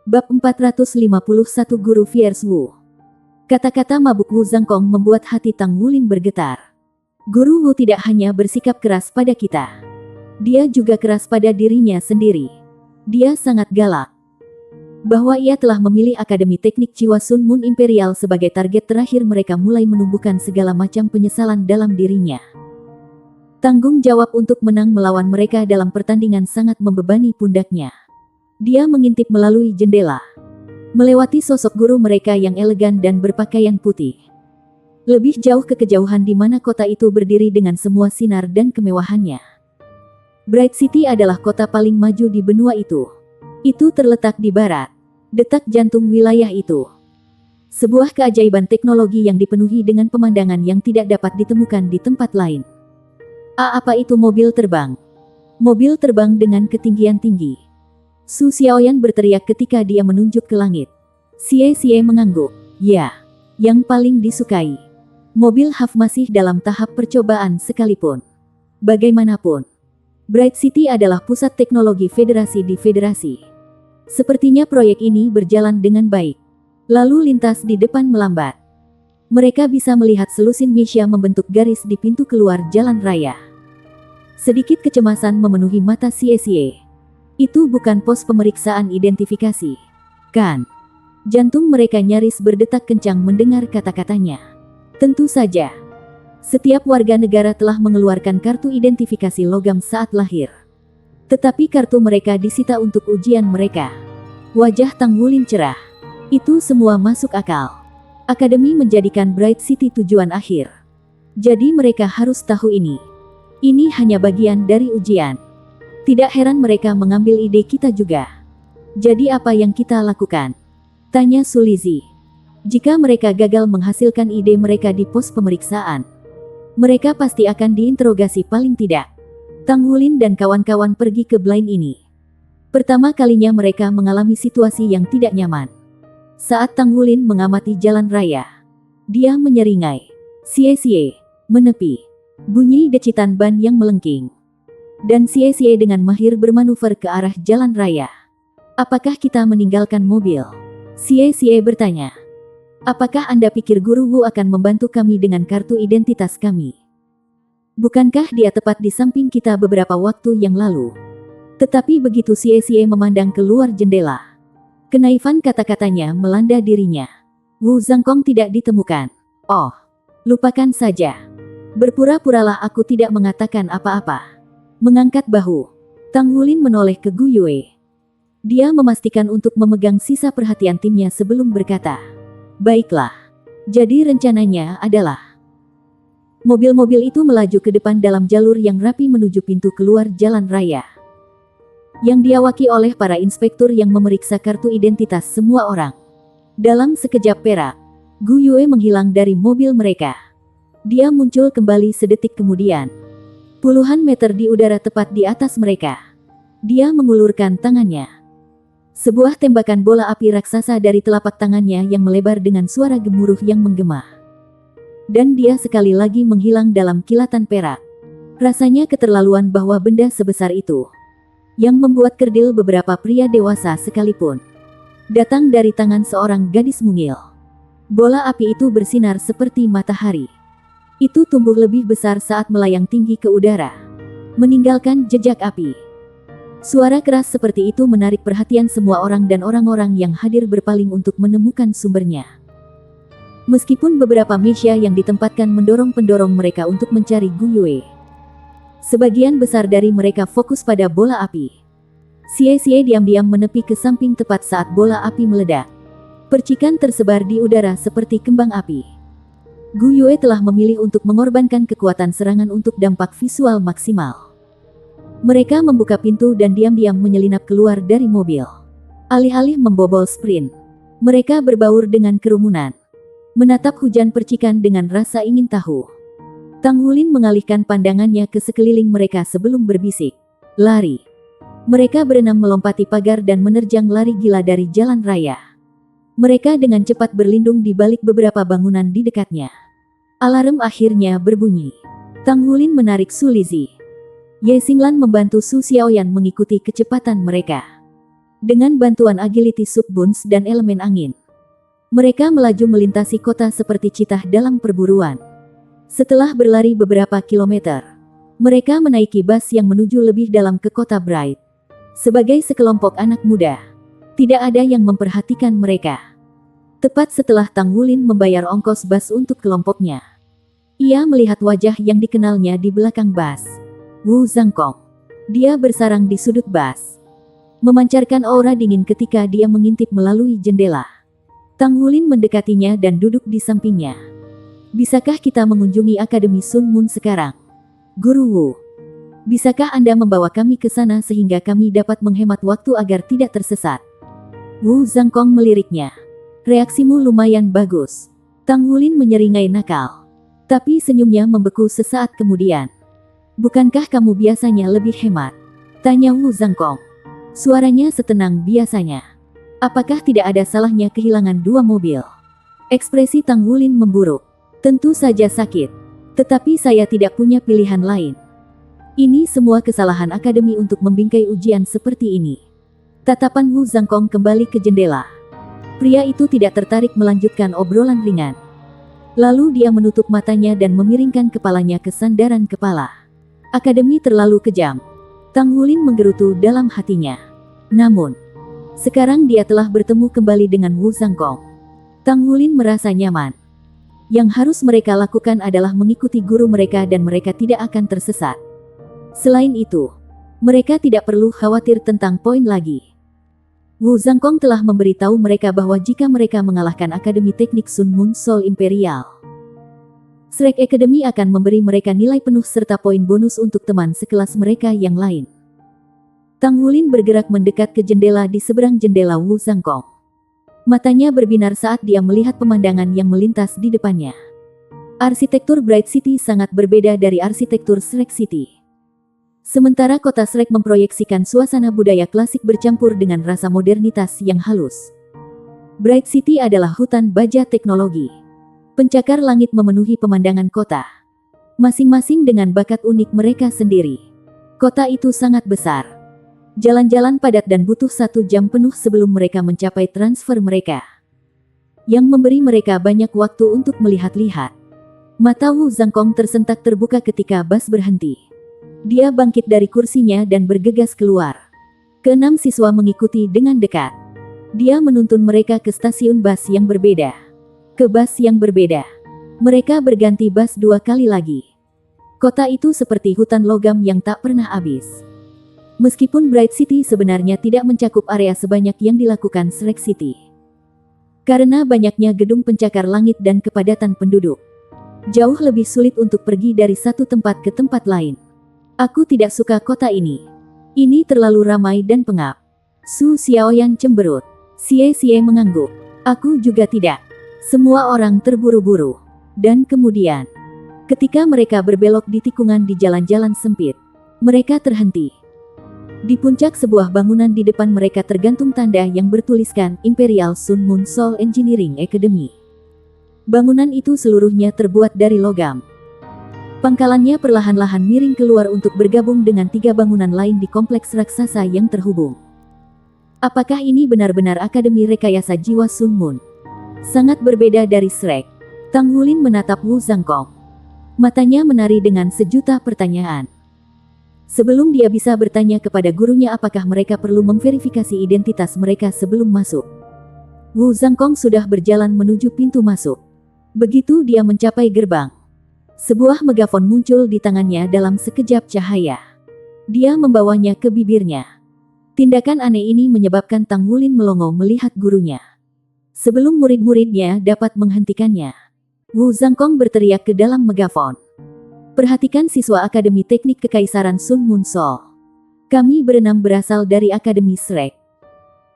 Bab 451 Guru Fierce Wu. Kata-kata mabuk Wu Zhangkong membuat hati Tang Wulin bergetar. Guru Wu tidak hanya bersikap keras pada kita. Dia juga keras pada dirinya sendiri. Dia sangat galak. Bahwa ia telah memilih Akademi Teknik Jiwa Sun Moon Imperial sebagai target terakhir, mereka mulai menumbuhkan segala macam penyesalan dalam dirinya. Tanggung jawab untuk menang melawan mereka dalam pertandingan sangat membebani pundaknya. Dia mengintip melalui jendela, melewati sosok guru mereka yang elegan dan berpakaian putih. Lebih jauh ke kejauhan di mana kota itu berdiri dengan semua sinar dan kemewahannya. Bright City adalah kota paling maju di benua itu. Itu terletak di barat, detak jantung wilayah itu. Sebuah keajaiban teknologi yang dipenuhi dengan pemandangan yang tidak dapat ditemukan di tempat lain. Apa itu mobil terbang? Mobil terbang dengan ketinggian tinggi. Su Xiaoyan berteriak ketika dia menunjuk ke langit. Xie mengangguk. Ya, yang paling disukai. Mobil HAF masih dalam tahap percobaan sekalipun. Bagaimanapun, Bright City adalah pusat teknologi federasi di federasi. Sepertinya proyek ini berjalan dengan baik. Lalu lintas di depan melambat. Mereka bisa melihat selusin Misha membentuk garis di pintu keluar jalan raya. Sedikit kecemasan memenuhi mata Xie. Itu bukan pos pemeriksaan identifikasi, kan? Jantung mereka nyaris berdetak kencang mendengar kata-katanya. Tentu saja. Setiap warga negara telah mengeluarkan kartu identifikasi logam saat lahir. Tetapi kartu mereka disita untuk ujian mereka. Wajah Tang Wulin cerah. Itu semua masuk akal. Akademi menjadikan Bright City tujuan akhir. Jadi mereka harus tahu ini. Ini hanya bagian dari ujian. Tidak heran mereka mengambil ide kita juga. Jadi apa yang kita lakukan? Tanya Sulizi. Jika mereka gagal menghasilkan ide mereka di pos pemeriksaan, mereka pasti akan diinterogasi paling tidak. Tang Wulin dan kawan-kawan pergi ke blind ini. Pertama kalinya mereka mengalami situasi yang tidak nyaman. Saat Tang Wulin mengamati jalan raya, dia menyeringai. Xie menepi. Bunyi decitan ban yang melengking. Dan Xie dengan mahir bermanuver ke arah jalan raya. Apakah kita meninggalkan mobil? Xie bertanya. Apakah Anda pikir Guru Wu akan membantu kami dengan kartu identitas kami? Bukankah dia tepat di samping kita beberapa waktu yang lalu? Tetapi begitu Xie memandang keluar jendela, kenaifan kata-katanya melanda dirinya. Wu Zhangkong tidak ditemukan. Oh, lupakan saja. Berpura-puralah aku tidak mengatakan apa-apa. Mengangkat bahu, Tang Wulin menoleh ke Gu Yue. Dia memastikan untuk memegang sisa perhatian timnya sebelum berkata, baiklah. Jadi rencananya adalah mobil-mobil itu melaju ke depan dalam jalur yang rapi menuju pintu keluar jalan raya. Yang diawaki oleh para inspektur yang memeriksa kartu identitas semua orang. Dalam sekejap perak, Gu Yue menghilang dari mobil mereka. Dia muncul kembali sedetik kemudian. Puluhan meter di udara tepat di atas mereka. Dia mengulurkan tangannya. Sebuah tembakan bola api raksasa dari telapak tangannya yang melebar dengan suara gemuruh yang menggema. Dan dia sekali lagi menghilang dalam kilatan perak. Rasanya keterlaluan bahwa benda sebesar itu, yang membuat kerdil beberapa pria dewasa sekalipun, datang dari tangan seorang gadis mungil. Bola api itu bersinar seperti matahari. Itu tumbuh lebih besar saat melayang tinggi ke udara, meninggalkan jejak api. Suara keras seperti itu menarik perhatian semua orang dan orang-orang yang hadir berpaling untuk menemukan sumbernya. Meskipun beberapa Misha yang ditempatkan mendorong pendorong mereka untuk mencari Gu Yue, sebagian besar dari mereka fokus pada bola api. Xie diam-diam menepi ke samping tepat saat bola api meledak. Percikan tersebar di udara seperti kembang api. Gu Yue telah memilih untuk mengorbankan kekuatan serangan untuk dampak visual maksimal. Mereka membuka pintu dan diam-diam menyelinap keluar dari mobil. Alih-alih membobol sprint, mereka berbaur dengan kerumunan, menatap hujan percikan dengan rasa ingin tahu. Tang Wulin mengalihkan pandangannya ke sekeliling mereka sebelum berbisik. Lari. Mereka berenam melompati pagar dan menerjang lari gila dari jalan raya. Mereka dengan cepat berlindung di balik beberapa bangunan di dekatnya. Alarm akhirnya berbunyi. Tang Wulin menarik Sulizi. Ye Xinglan membantu Su Xiaoyan mengikuti kecepatan mereka. Dengan bantuan agility subboons dan elemen angin, mereka melaju melintasi kota seperti citah dalam perburuan. Setelah berlari beberapa kilometer, mereka menaiki bus yang menuju lebih dalam ke kota Bright. Sebagai sekelompok anak muda, tidak ada yang memperhatikan mereka. Tepat setelah Tang Wulin membayar ongkos bus untuk kelompoknya, ia melihat wajah yang dikenalnya di belakang bus. Wu Zhangkong. Dia bersarang di sudut bus, memancarkan aura dingin ketika dia mengintip melalui jendela. Tang Wulin mendekatinya dan duduk di sampingnya. Bisakah kita mengunjungi Akademi Sun Moon sekarang? Guru Wu. Bisakah Anda membawa kami ke sana sehingga kami dapat menghemat waktu agar tidak tersesat? Wu Zhangkong meliriknya. Reaksimu lumayan bagus. Tang Wulin menyeringai nakal. Tapi senyumnya membeku sesaat kemudian. Bukankah kamu biasanya lebih hemat? Tanya Wu Zhangkong. Suaranya setenang biasanya. Apakah tidak ada salahnya kehilangan 2 mobil? Ekspresi Tang Wulin memburuk. Tentu saja sakit. Tetapi saya tidak punya pilihan lain. Ini semua kesalahan akademi untuk membingkai ujian seperti ini. Tatapan Wu Zhangkong kembali ke jendela. Pria itu tidak tertarik melanjutkan obrolan ringan. Lalu dia menutup matanya dan memiringkan kepalanya ke sandaran kepala. Akademi terlalu kejam. Tang Wulin menggerutu dalam hatinya. Namun, sekarang dia telah bertemu kembali dengan Wu Zhangkong. Tang Wulin merasa nyaman. Yang harus mereka lakukan adalah mengikuti guru mereka dan mereka tidak akan tersesat. Selain itu, mereka tidak perlu khawatir tentang poin lagi. Wu Zhangkong telah memberitahu mereka bahwa jika mereka mengalahkan Akademi Teknik Sun Moon Soul Imperial, Shrek Academy akan memberi mereka nilai penuh serta poin bonus untuk teman sekelas mereka yang lain. Tang Wulin bergerak mendekat ke jendela di seberang jendela Wu Zhangkong. Matanya berbinar saat dia melihat pemandangan yang melintas di depannya. Arsitektur Bright City sangat berbeda dari arsitektur Shrek City. Sementara kota Shrek memproyeksikan suasana budaya klasik bercampur dengan rasa modernitas yang halus, Bright City adalah hutan baja teknologi. Pencakar langit memenuhi pemandangan kota, masing-masing dengan bakat unik mereka sendiri. Kota itu sangat besar. Jalan-jalan padat dan butuh 1 jam penuh sebelum mereka mencapai transfer mereka, yang memberi mereka banyak waktu untuk melihat-lihat. Mata Wu Zhangkong tersentak terbuka ketika bus berhenti. Dia bangkit dari kursinya dan bergegas keluar. Keenam siswa mengikuti dengan dekat. Dia menuntun mereka ke stasiun bus yang berbeda. Ke bus yang berbeda. Mereka berganti bus 2 kali lagi. Kota itu seperti hutan logam yang tak pernah habis. Meskipun Bright City sebenarnya tidak mencakup area sebanyak yang dilakukan Shrek City. Karena banyaknya gedung pencakar langit dan kepadatan penduduk, jauh lebih sulit untuk pergi dari satu tempat ke tempat lain. Aku tidak suka kota ini. Ini terlalu ramai dan pengap. Su Xiaoyan cemberut. Xie mengangguk. Aku juga tidak. Semua orang terburu-buru. Dan kemudian, ketika mereka berbelok di tikungan di jalan-jalan sempit, mereka terhenti. Di puncak sebuah bangunan di depan mereka tergantung tanda yang bertuliskan Imperial Sun Moon Soul Engineering Academy. Bangunan itu seluruhnya terbuat dari logam. Pangkalannya perlahan-lahan miring keluar untuk bergabung dengan 3 bangunan lain di kompleks raksasa yang terhubung. Apakah ini benar-benar Akademi Rekayasa Jiwa Sun Moon? Sangat berbeda dari Shrek. Tang Wulin menatap Wu Zhangkong. Matanya menari dengan sejuta pertanyaan. Sebelum dia bisa bertanya kepada gurunya apakah mereka perlu memverifikasi identitas mereka sebelum masuk, Wu Zhangkong sudah berjalan menuju pintu masuk. Begitu dia mencapai gerbang, sebuah megafon muncul di tangannya dalam sekejap cahaya. Dia membawanya ke bibirnya. Tindakan aneh ini menyebabkan Tang Wulin melongo melihat gurunya. Sebelum murid-muridnya dapat menghentikannya, Wu Zhangkong berteriak ke dalam megafon. Perhatikan siswa Akademi Teknik Kekaisaran Sun Moon Soul. Kami berenam berasal dari Akademi Shrek.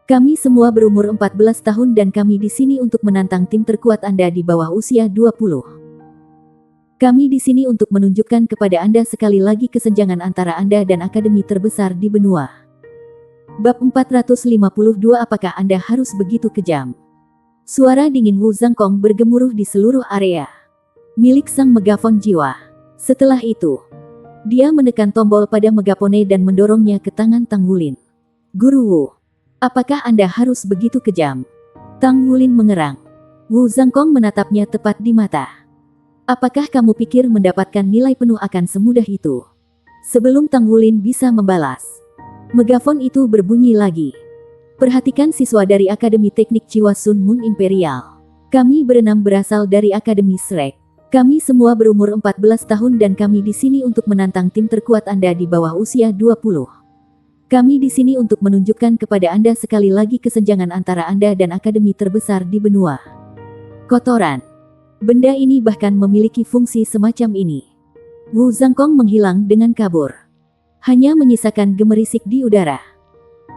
Kami semua berumur 14 tahun dan kami di sini untuk menantang tim terkuat Anda di bawah usia 20. Kami di sini untuk menunjukkan kepada Anda sekali lagi kesenjangan antara Anda dan akademi terbesar di benua. Bab 452. Apakah Anda harus begitu kejam? Suara dingin Wu Zhangkong bergemuruh di seluruh area milik sang megafon jiwa. Setelah itu, dia menekan tombol pada megafone dan mendorongnya ke tangan Tang Wulin. Guru Wu, Apakah Anda harus begitu kejam? Tang Wulin mengerang. Wu Zhangkong menatapnya tepat di mata. Apakah kamu pikir mendapatkan nilai penuh akan semudah itu? Sebelum Tang Wulin bisa membalas, megafon itu berbunyi lagi. Perhatikan siswa dari Akademi Teknik Jiwa Sun Moon Imperial. Kami berenam berasal dari Akademi Shrek. Kami semua berumur 14 tahun dan kami di sini untuk menantang tim terkuat Anda di bawah usia 20. Kami di sini untuk menunjukkan kepada Anda sekali lagi kesenjangan antara Anda dan akademi terbesar di benua. Kotoran. Benda ini bahkan memiliki fungsi semacam ini. Wu Zhangkong menghilang dengan kabur. Hanya menyisakan gemerisik di udara.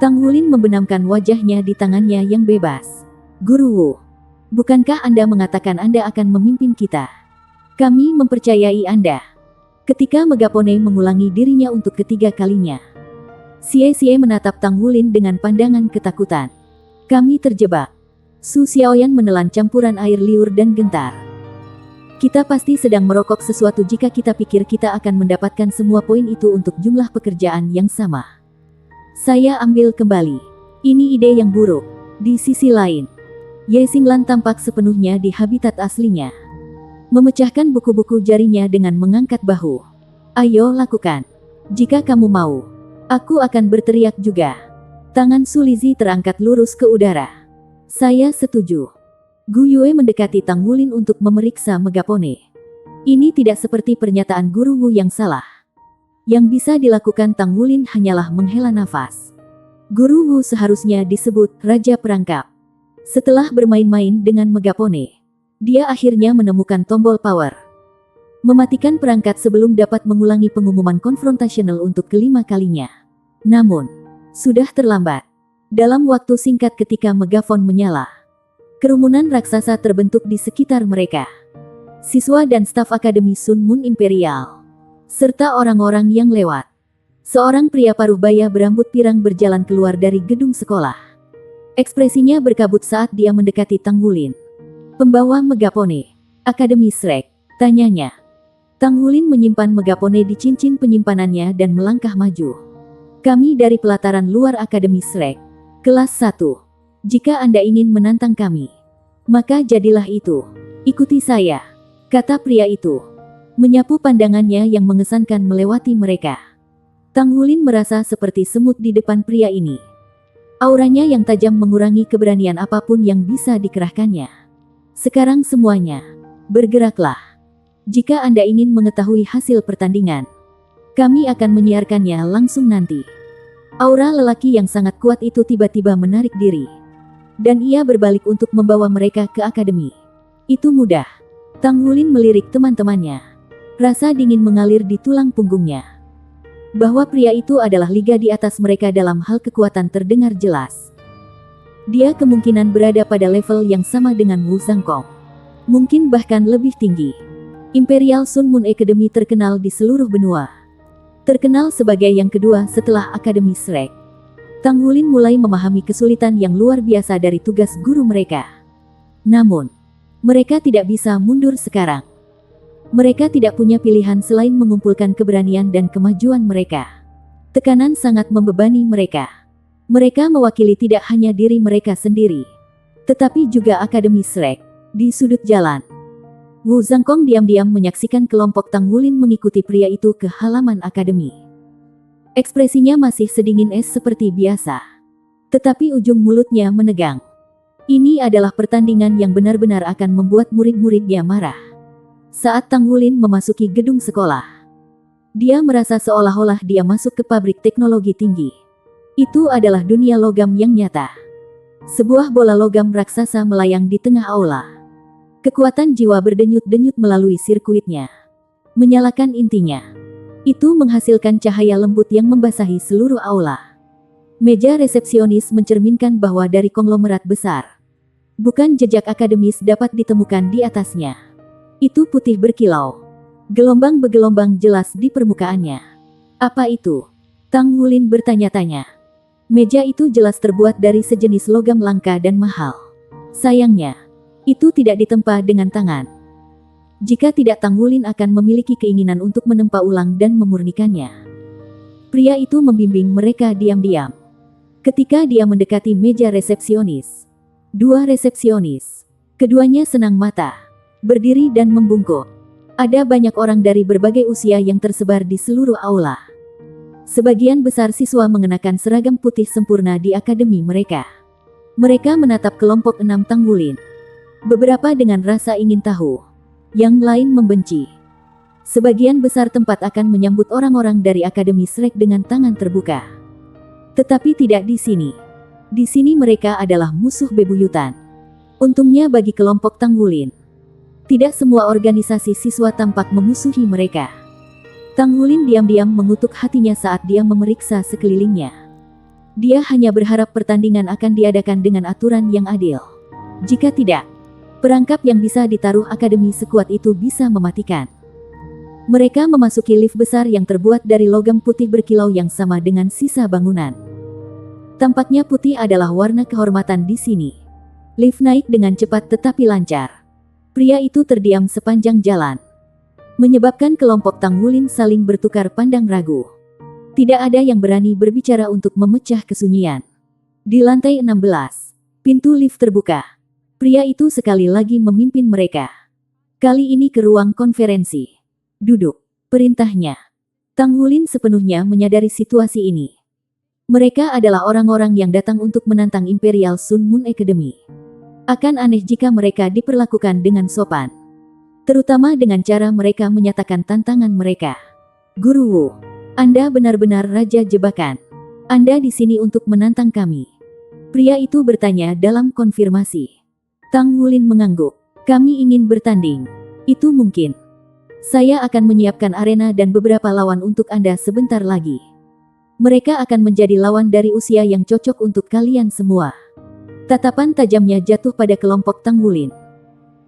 Tang Wulin membenamkan wajahnya di tangannya yang bebas. Guru Wu, bukankah Anda mengatakan Anda akan memimpin kita? Kami mempercayai Anda. Ketika Megapone mengulangi dirinya untuk ketiga kalinya, Xie menatap Tang Wulin dengan pandangan ketakutan. Kami terjebak. Su Xiaoyan menelan campuran air liur dan gentar. Kita pasti sedang merokok sesuatu jika kita pikir kita akan mendapatkan semua poin itu untuk jumlah pekerjaan yang sama. Saya ambil kembali. Ini ide yang buruk. Di sisi lain, Ye Xinglan tampak sepenuhnya di habitat aslinya. Memecahkan buku-buku jarinya dengan mengangkat bahu. Ayo lakukan. Jika kamu mau, aku akan berteriak juga. Tangan Su Lizhi terangkat lurus ke udara. Saya setuju. Gu Yue mendekati Tang Wulin untuk memeriksa Megapone. Ini tidak seperti pernyataan Guru Wu yang salah. Yang bisa dilakukan Tang Wulin hanyalah menghela nafas. Guru Wu seharusnya disebut Raja Perangkap. Setelah bermain-main dengan Megapone, dia akhirnya menemukan tombol power. Mematikan perangkat sebelum dapat mengulangi pengumuman konfrontasional untuk kelima kalinya. Namun, sudah terlambat. Dalam waktu singkat ketika megafon menyala, kerumunan raksasa terbentuk di sekitar mereka. Siswa dan staf Akademi Sun Moon Imperial, serta orang-orang yang lewat. Seorang pria paruh baya berambut pirang berjalan keluar dari gedung sekolah. Ekspresinya berkabut saat dia mendekati Tang Wulin. Pembawa Megapone, Akademi Shrek, tanyanya. Tang Wulin menyimpan Megapone di cincin penyimpanannya dan melangkah maju. Kami dari pelataran luar Akademi Shrek, kelas 1. Jika Anda ingin menantang kami, maka jadilah itu. Ikuti saya, kata pria itu. Menyapu pandangannya yang mengesankan melewati mereka. Tang Wulin merasa seperti semut di depan pria ini. Auranya yang tajam mengurangi keberanian apapun yang bisa dikerahkannya. Sekarang semuanya, bergeraklah. Jika Anda ingin mengetahui hasil pertandingan, kami akan menyiarkannya langsung nanti. Aura lelaki yang sangat kuat itu tiba-tiba menarik diri. Dan ia berbalik untuk membawa mereka ke akademi. Itu mudah. Tang Wulin melirik teman-temannya. Rasa dingin mengalir di tulang punggungnya. Bahwa pria itu adalah liga di atas mereka dalam hal kekuatan terdengar jelas. Dia kemungkinan berada pada level yang sama dengan Wu Zhangkong. Mungkin bahkan lebih tinggi. Imperial Sun Moon Academy terkenal di seluruh benua. Terkenal sebagai yang kedua setelah Akademi Shrek. Tang Wulin mulai memahami kesulitan yang luar biasa dari tugas guru mereka. Namun, mereka tidak bisa mundur sekarang. Mereka tidak punya pilihan selain mengumpulkan keberanian dan kemajuan mereka. Tekanan sangat membebani mereka. Mereka mewakili tidak hanya diri mereka sendiri, tetapi juga Akademi Shrek. Di sudut jalan, Wu Zhangkong diam-diam menyaksikan kelompok Tang Wulin mengikuti pria itu ke halaman akademi. Ekspresinya masih sedingin es seperti biasa, tetapi ujung mulutnya menegang. Ini adalah pertandingan yang benar-benar akan membuat murid-muridnya marah. Saat Tang Wulin memasuki gedung sekolah, dia merasa seolah-olah dia masuk ke pabrik teknologi tinggi. Itu adalah dunia logam yang nyata. Sebuah bola logam raksasa melayang di tengah aula. Kekuatan jiwa berdenyut-denyut melalui sirkuitnya, menyalakan intinya. Itu menghasilkan cahaya lembut yang membasahi seluruh aula. Meja resepsionis mencerminkan bahwa dari konglomerat besar, bukan jejak akademis dapat ditemukan di atasnya. Itu putih berkilau. Gelombang bergelombang jelas di permukaannya. Apa itu? Tang Wulin bertanya-tanya. Meja itu jelas terbuat dari sejenis logam langka dan mahal. Sayangnya, itu tidak ditempa dengan tangan. Jika tidak, Tang Wulin akan memiliki keinginan untuk menempa ulang dan memurnikannya. Pria itu membimbing mereka diam-diam. Ketika dia mendekati meja resepsionis, dua resepsionis, keduanya senang mata, berdiri dan membungkuk. Ada banyak orang dari berbagai usia yang tersebar di seluruh aula. Sebagian besar siswa mengenakan seragam putih sempurna di akademi mereka. Mereka menatap kelompok 6 Tanggulin. Beberapa dengan rasa ingin tahu, yang lain membenci. Sebagian besar tempat akan menyambut orang-orang dari Akademi Shrek dengan tangan terbuka. Tetapi tidak di sini. Di sini mereka adalah musuh bebuyutan. Untungnya bagi kelompok Tanggulin, tidak semua organisasi siswa tampak memusuhi mereka. Tanggulin diam-diam mengutuk hatinya saat dia memeriksa sekelilingnya. Dia hanya berharap pertandingan akan diadakan dengan aturan yang adil. Jika tidak, perangkap yang bisa ditaruh akademi sekuat itu bisa mematikan. Mereka memasuki lift besar yang terbuat dari logam putih berkilau yang sama dengan sisa bangunan. Tampaknya putih adalah warna kehormatan di sini. Lift naik dengan cepat tetapi lancar. Pria itu terdiam sepanjang jalan, menyebabkan kelompok Tanggulin saling bertukar pandang ragu. Tidak ada yang berani berbicara untuk memecah kesunyian. Di lantai 16, pintu lift terbuka. Pria itu sekali lagi memimpin mereka. Kali ini ke ruang konferensi. Duduk, perintahnya. Tanggulin sepenuhnya menyadari situasi ini. Mereka adalah orang-orang yang datang untuk menantang Imperial Sun Moon Academy. Akan aneh jika mereka diperlakukan dengan sopan. Terutama dengan cara mereka menyatakan tantangan mereka. Guru Wu, Anda benar-benar raja jebakan. Anda di sini untuk menantang kami. Pria itu bertanya dalam konfirmasi. Tanggulin mengangguk. Kami ingin bertanding. Itu mungkin. Saya akan menyiapkan arena dan beberapa lawan untuk Anda sebentar lagi. Mereka akan menjadi lawan dari usia yang cocok untuk kalian semua. Tatapan tajamnya jatuh pada kelompok Tanggulin.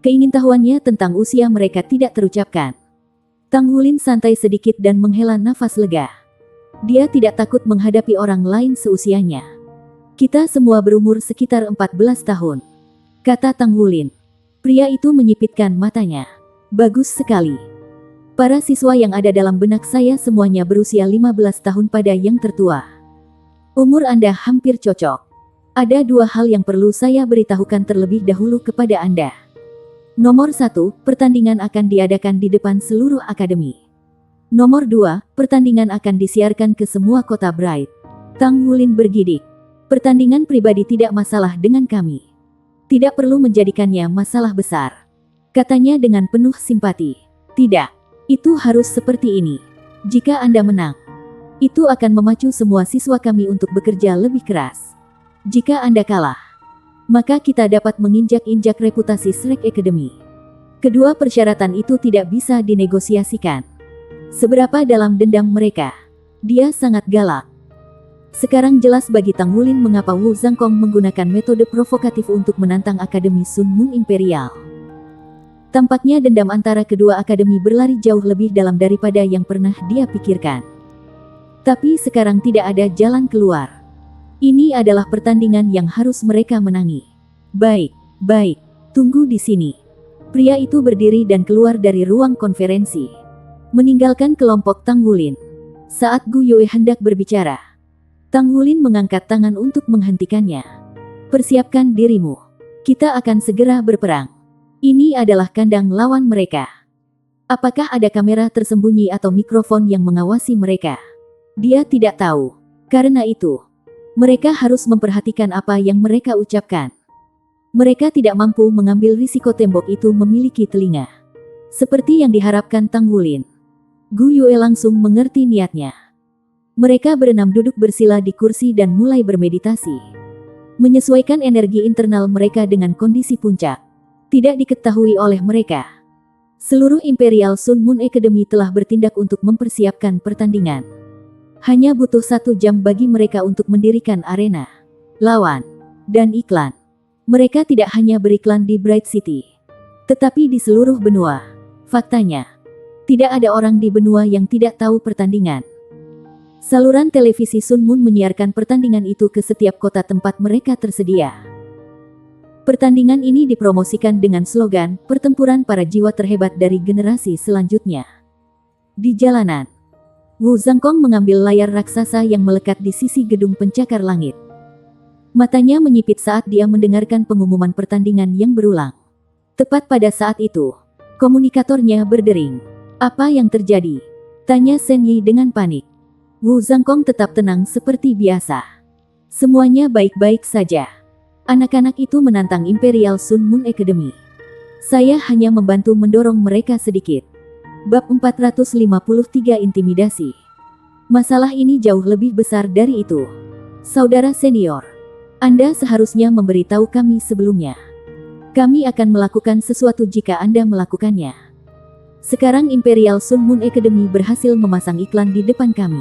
Keingintahuannya tentang usia mereka tidak terucapkan. Tanggulin santai sedikit dan menghela nafas lega. Dia tidak takut menghadapi orang lain seusianya. Kita semua berumur sekitar 14 tahun, kata Tanggulin. Pria itu menyipitkan matanya. Bagus sekali. Para siswa yang ada dalam benak saya semuanya berusia 15 tahun pada yang tertua. Umur Anda hampir cocok. Ada dua hal yang perlu saya beritahukan terlebih dahulu kepada Anda. Nomor 1, pertandingan akan diadakan di depan seluruh akademi. Nomor 2, pertandingan akan disiarkan ke semua kota Bright. Tanggulin bergidik. Pertandingan pribadi tidak masalah dengan kami. Tidak perlu menjadikannya masalah besar, katanya dengan penuh simpati. Tidak, itu harus seperti ini. Jika Anda menang, itu akan memacu semua siswa kami untuk bekerja lebih keras. Jika Anda kalah, maka kita dapat menginjak-injak reputasi Shrek Academy. Kedua persyaratan itu tidak bisa dinegosiasikan. Seberapa dalam dendam mereka? Dia sangat galak. Sekarang jelas bagi Tanggulin mengapa Wu Zhangkong menggunakan metode provokatif untuk menantang Akademi Sun Moon Imperial. Tampaknya dendam antara kedua akademi berlari jauh lebih dalam daripada yang pernah dia pikirkan. Tapi sekarang tidak ada jalan keluar. Ini adalah pertandingan yang harus mereka menangi. Baik, tunggu di sini. Pria itu berdiri dan keluar dari ruang konferensi, meninggalkan kelompok Tanggulin. Saat Gu Yue hendak berbicara, Tanggulin mengangkat tangan untuk menghentikannya. Persiapkan dirimu. Kita akan segera berperang. Ini adalah kandang lawan mereka. Apakah ada kamera tersembunyi atau mikrofon yang mengawasi mereka? Dia tidak tahu. Karena itu, mereka harus memperhatikan apa yang mereka ucapkan. Mereka tidak mampu mengambil risiko tembok itu memiliki telinga, seperti yang diharapkan Tanggulin. Gu Yue langsung mengerti niatnya. Mereka berenam duduk bersila di kursi dan mulai bermeditasi, menyesuaikan energi internal mereka dengan kondisi puncak. Tidak diketahui oleh mereka, seluruh Imperial Sun Moon Academy telah bertindak untuk mempersiapkan pertandingan. Hanya butuh 1 jam bagi mereka untuk mendirikan arena, lawan, dan iklan. Mereka tidak hanya beriklan di Bright City, tetapi di seluruh benua. Faktanya, tidak ada orang di benua yang tidak tahu pertandingan. Saluran televisi Sun Moon menyiarkan pertandingan itu ke setiap kota tempat mereka tersedia. Pertandingan ini dipromosikan dengan slogan, pertempuran para jiwa terhebat dari generasi selanjutnya. Di jalanan, Wu Zhangkong mengambil layar raksasa yang melekat di sisi gedung pencakar langit. Matanya menyipit saat dia mendengarkan pengumuman pertandingan yang berulang. Tepat pada saat itu, komunikatornya berdering. "Apa yang terjadi?" tanya Shen Yi dengan panik. Wu Zhangkong tetap tenang seperti biasa. "Semuanya baik-baik saja. Anak-anak itu menantang Imperial Sun Moon Academy. Saya hanya membantu mendorong mereka sedikit." Bab 453 Intimidasi. Masalah ini jauh lebih besar dari itu. Saudara senior, Anda seharusnya memberitahu kami sebelumnya. Kami akan melakukan sesuatu jika Anda melakukannya. Sekarang Imperial Sun Moon Academy berhasil memasang iklan di depan kami.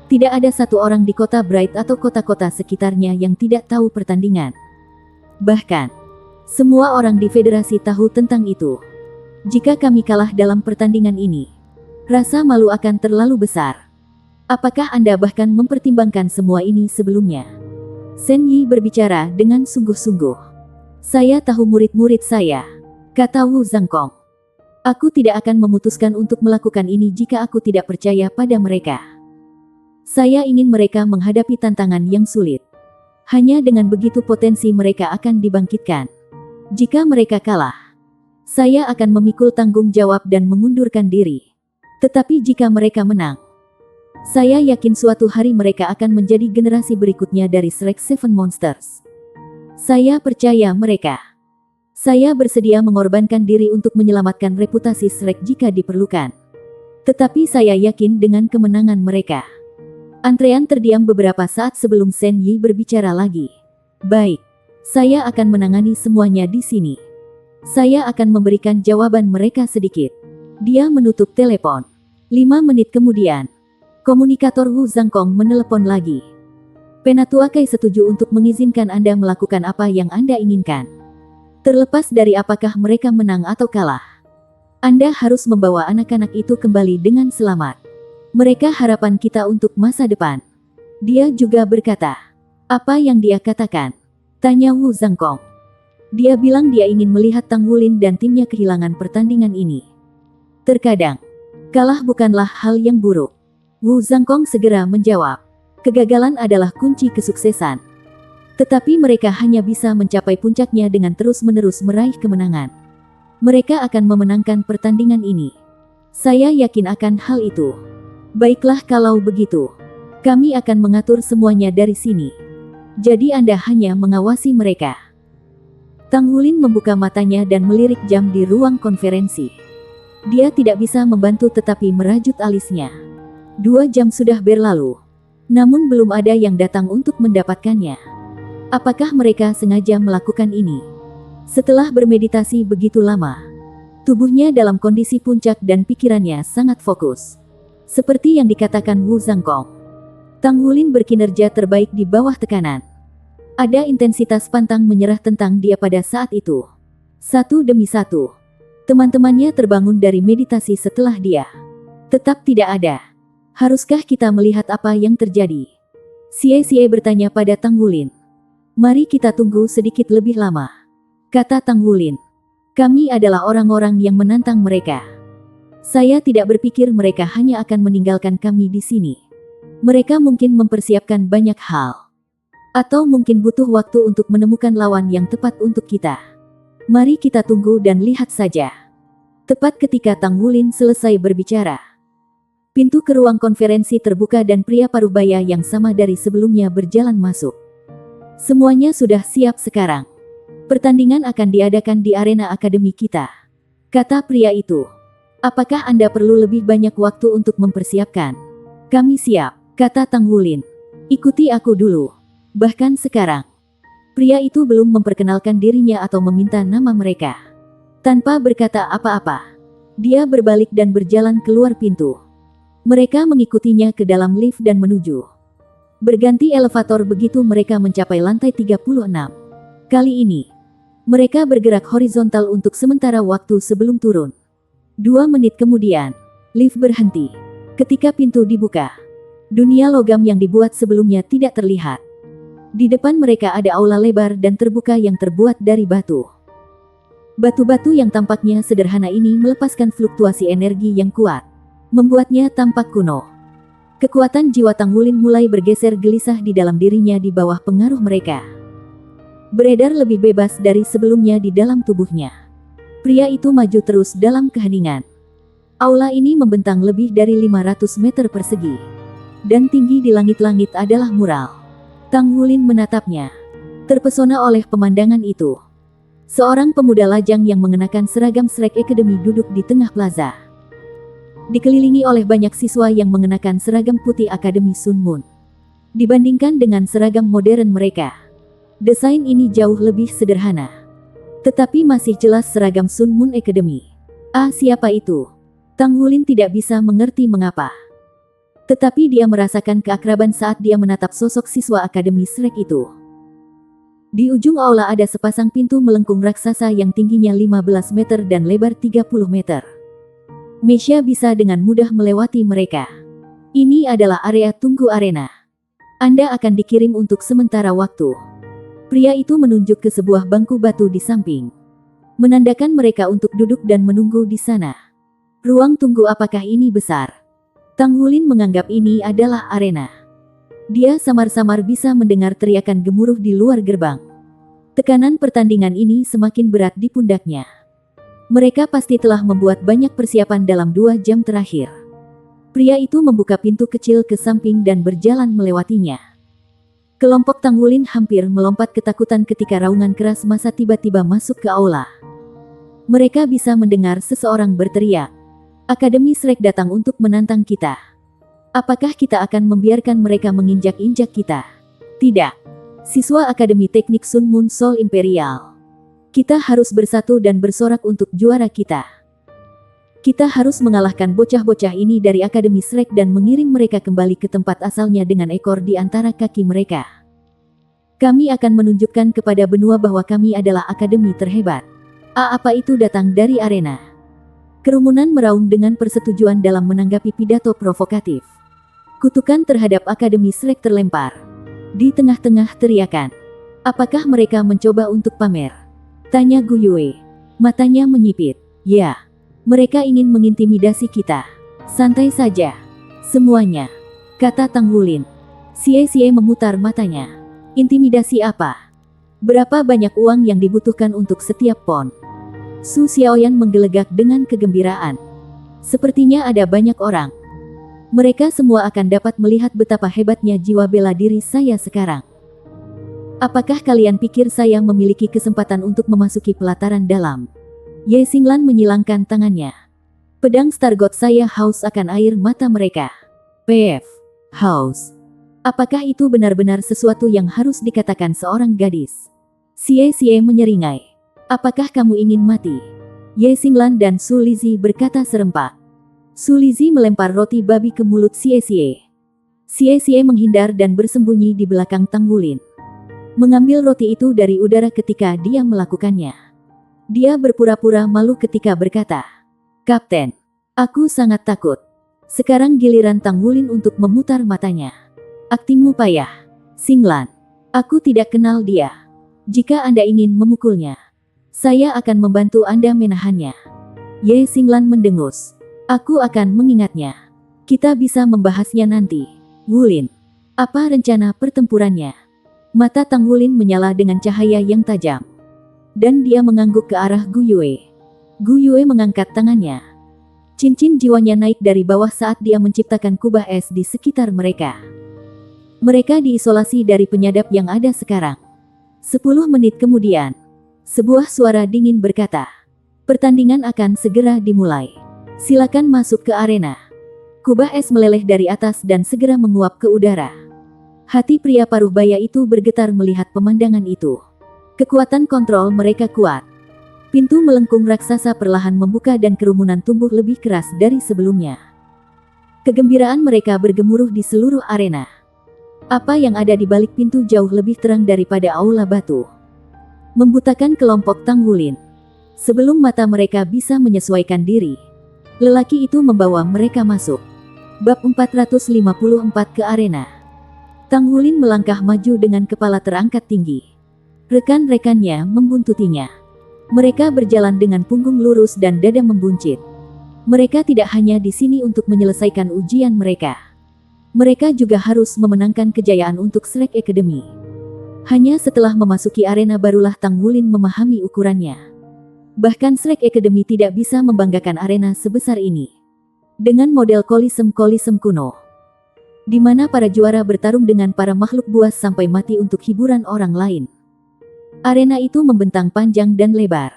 Tidak ada satu orang di kota Bright atau kota-kota sekitarnya yang tidak tahu pertandingan. Bahkan, semua orang di federasi tahu tentang itu. Jika kami kalah dalam pertandingan ini, rasa malu akan terlalu besar. Apakah Anda bahkan mempertimbangkan semua ini sebelumnya? Shen Yi berbicara dengan sungguh-sungguh. "Saya tahu murid-murid saya," kata Wu Zhangkong. "Aku tidak akan memutuskan untuk melakukan ini jika aku tidak percaya pada mereka. Saya ingin mereka menghadapi tantangan yang sulit. Hanya dengan begitu potensi mereka akan dibangkitkan. Jika mereka kalah, saya akan memikul tanggung jawab dan mengundurkan diri. Tetapi jika mereka menang, saya yakin suatu hari mereka akan menjadi generasi berikutnya dari Shrek Seven Monsters. Saya percaya mereka. Saya bersedia mengorbankan diri untuk menyelamatkan reputasi Shrek jika diperlukan. Tetapi saya yakin dengan kemenangan mereka." Antrean terdiam beberapa saat sebelum Shen Yi berbicara lagi. "Baik, saya akan menangani semuanya di sini. Saya akan memberikan jawaban mereka sedikit." Dia menutup telepon. 5 menit kemudian, komunikator Wu Zhangkong menelepon lagi. "Penatua Kai setuju untuk mengizinkan Anda melakukan apa yang Anda inginkan. Terlepas dari apakah mereka menang atau kalah, Anda harus membawa anak-anak itu kembali dengan selamat. Mereka harapan kita untuk masa depan." Dia juga berkata. "Apa yang dia katakan?" tanya Wu Zhangkong. "Dia bilang dia ingin melihat Tang Wulin dan timnya kehilangan pertandingan ini. Terkadang, kalah bukanlah hal yang buruk." Wu Zhangkong segera menjawab. "Kegagalan adalah kunci kesuksesan. Tetapi mereka hanya bisa mencapai puncaknya dengan terus-menerus meraih kemenangan. Mereka akan memenangkan pertandingan ini. Saya yakin akan hal itu." "Baiklah kalau begitu. Kami akan mengatur semuanya dari sini. Jadi Anda hanya mengawasi mereka." Tang Wulin membuka matanya dan melirik jam di ruang konferensi. Dia tidak bisa membantu tetapi merajut alisnya. 2 jam sudah berlalu. Namun belum ada yang datang untuk mendapatkannya. Apakah mereka sengaja melakukan ini? Setelah bermeditasi begitu lama, tubuhnya dalam kondisi puncak dan pikirannya sangat fokus. Seperti yang dikatakan Wu Zhangkong, Tang Wulin berkinerja terbaik di bawah tekanan. Ada intensitas pantang menyerah tentang dia pada saat itu. Satu demi satu, teman-temannya terbangun dari meditasi setelah dia. Tetap tidak ada. "Haruskah kita melihat apa yang terjadi?" Xie bertanya pada Tang Wulin. "Mari kita tunggu sedikit lebih lama," kata Tang Wulin. "Kami adalah orang-orang yang menantang mereka. Saya tidak berpikir mereka hanya akan meninggalkan kami di sini. Mereka mungkin mempersiapkan banyak hal. Atau mungkin butuh waktu untuk menemukan lawan yang tepat untuk kita. Mari kita tunggu dan lihat saja." Tepat ketika Tang Wulin selesai berbicara, pintu ke ruang konferensi terbuka dan pria parubaya yang sama dari sebelumnya berjalan masuk. "Semuanya sudah siap sekarang. Pertandingan akan diadakan di arena akademi kita," kata pria itu. "Apakah Anda perlu lebih banyak waktu untuk mempersiapkan?" "Kami siap," kata Tang Wulin. "Ikuti aku dulu." Bahkan sekarang, pria itu belum memperkenalkan dirinya atau meminta nama mereka. Tanpa berkata apa-apa, dia berbalik dan berjalan keluar pintu. Mereka mengikutinya ke dalam lift dan menuju berganti elevator begitu mereka mencapai lantai 36. Kali ini, mereka bergerak horizontal untuk sementara waktu sebelum turun. 2 menit kemudian, lift berhenti. Ketika pintu dibuka, dunia logam yang dibuat sebelumnya tidak terlihat. Di depan mereka ada aula lebar dan terbuka yang terbuat dari batu. Batu-batu yang tampaknya sederhana ini melepaskan fluktuasi energi yang kuat, membuatnya tampak kuno. Kekuatan jiwa Tang Wulin mulai bergeser gelisah di dalam dirinya di bawah pengaruh mereka. Beredar lebih bebas dari sebelumnya di dalam tubuhnya. Pria itu maju terus dalam keheningan. Aula ini membentang lebih dari 500 meter persegi. Dan tinggi di langit-langit adalah mural. Tang Wulin menatapnya, terpesona oleh pemandangan itu. Seorang pemuda lajang yang mengenakan seragam Shrek Academy duduk di tengah plaza. Dikelilingi oleh banyak siswa yang mengenakan seragam putih Akademi Sun Moon. Dibandingkan dengan seragam modern mereka, desain ini jauh lebih sederhana. Tetapi masih jelas seragam Sun Moon Academy. Ah, siapa itu? Tang Wulin tidak bisa mengerti mengapa. Tetapi dia merasakan keakraban saat dia menatap sosok siswa Akademi Shrek itu. Di ujung aula ada sepasang pintu melengkung raksasa yang tingginya 15 meter dan lebar 30 meter. Meisha bisa dengan mudah melewati mereka. Ini adalah area tunggu arena. Anda akan dikirim untuk sementara waktu. Pria itu menunjuk ke sebuah bangku batu di samping, menandakan mereka untuk duduk dan menunggu di sana. Ruang tunggu apakah ini besar? Tang Wulin menganggap ini adalah arena. Dia samar-samar bisa mendengar teriakan gemuruh di luar gerbang. Tekanan pertandingan ini semakin berat di pundaknya. Mereka pasti telah membuat banyak persiapan dalam 2 jam terakhir. Pria itu membuka pintu kecil ke samping dan berjalan melewatinya. Kelompok Tang Wulin hampir melompat ketakutan ketika raungan keras massa tiba-tiba masuk ke aula. Mereka bisa mendengar seseorang berteriak, "Akademi Shrek datang untuk menantang kita. Apakah kita akan membiarkan mereka menginjak-injak kita?" Tidak. Siswa Akademi Teknik Sun Moon Soul Imperial. Kita harus bersatu dan bersorak untuk juara kita. Kita harus mengalahkan bocah-bocah ini dari Akademi Shrek dan mengirim mereka kembali ke tempat asalnya dengan ekor di antara kaki mereka. Kami akan menunjukkan kepada benua bahwa kami adalah akademi terhebat. Apa itu datang dari arena? Kerumunan meraung dengan persetujuan dalam menanggapi pidato provokatif. Kutukan terhadap Akademi Shrek terlempar. Di tengah-tengah teriakan. Apakah mereka mencoba untuk pamer? Tanya Gu Yue. Matanya menyipit. Ya, mereka ingin mengintimidasi kita. Santai saja. Semuanya, kata Tang Wulin. Xie memutar matanya. Intimidasi apa? Berapa banyak uang yang dibutuhkan untuk setiap pon? Su Xiaoyan menggelegak dengan kegembiraan. Sepertinya ada banyak orang. Mereka semua akan dapat melihat betapa hebatnya jiwa bela diri saya sekarang. Apakah kalian pikir saya memiliki kesempatan untuk memasuki pelataran dalam? Ye Xinglan menyilangkan tangannya. Pedang Stargot saya haus akan air mata mereka. PF. Haus. Apakah itu benar-benar sesuatu yang harus dikatakan seorang gadis? Xie menyeringai. Apakah kamu ingin mati? Ye Xinglan dan Su Lizhi berkata serempak. Su Lizhi melempar roti babi ke mulut Xie. Xie menghindar dan bersembunyi di belakang Tang Wulin. Mengambil roti itu dari udara ketika dia melakukannya. Dia berpura-pura malu ketika berkata, "Kapten, aku sangat takut." Sekarang giliran Tang Wulin untuk memutar matanya. Aktingmu payah, Xinglan. Aku tidak kenal dia. Jika Anda ingin memukulnya, saya akan membantu Anda menahannya. Ye Xinglan mendengus. Aku akan mengingatnya. Kita bisa membahasnya nanti. Wulin, apa rencana pertempurannya? Mata Tang Wulin menyala dengan cahaya yang tajam. Dan dia mengangguk ke arah Gu Yue. Gu Yue mengangkat tangannya. Cincin jiwanya naik dari bawah saat dia menciptakan kubah es di sekitar mereka. Mereka diisolasi dari penyadap yang ada sekarang. 10 menit kemudian, sebuah suara dingin berkata, "Pertandingan akan segera dimulai. Silakan masuk ke arena." Kubah es meleleh dari atas dan segera menguap ke udara. Hati pria paruh baya itu bergetar melihat pemandangan itu. Kekuatan kontrol mereka kuat. Pintu melengkung raksasa perlahan membuka dan kerumunan tumbuh lebih keras dari sebelumnya. Kegembiraan mereka bergemuruh di seluruh arena. Apa yang ada di balik pintu jauh lebih terang daripada aula batu. Membutakan kelompok Tang Wulin. Sebelum mata mereka bisa menyesuaikan diri, lelaki itu membawa mereka masuk. Bab 454 ke arena. Tang Wulin melangkah maju dengan kepala terangkat tinggi. Rekan-rekannya membuntutinya. Mereka berjalan dengan punggung lurus dan dada membuncit. Mereka tidak hanya di sini untuk menyelesaikan ujian mereka. Mereka juga harus memenangkan kejayaan untuk Shrek Academy. Hanya setelah memasuki arena barulah Tang Wulin memahami ukurannya. Bahkan Shrek Academy tidak bisa membanggakan arena sebesar ini. Dengan model koliseum kuno, di mana para juara bertarung dengan para makhluk buas sampai mati untuk hiburan orang lain. Arena itu membentang panjang dan lebar.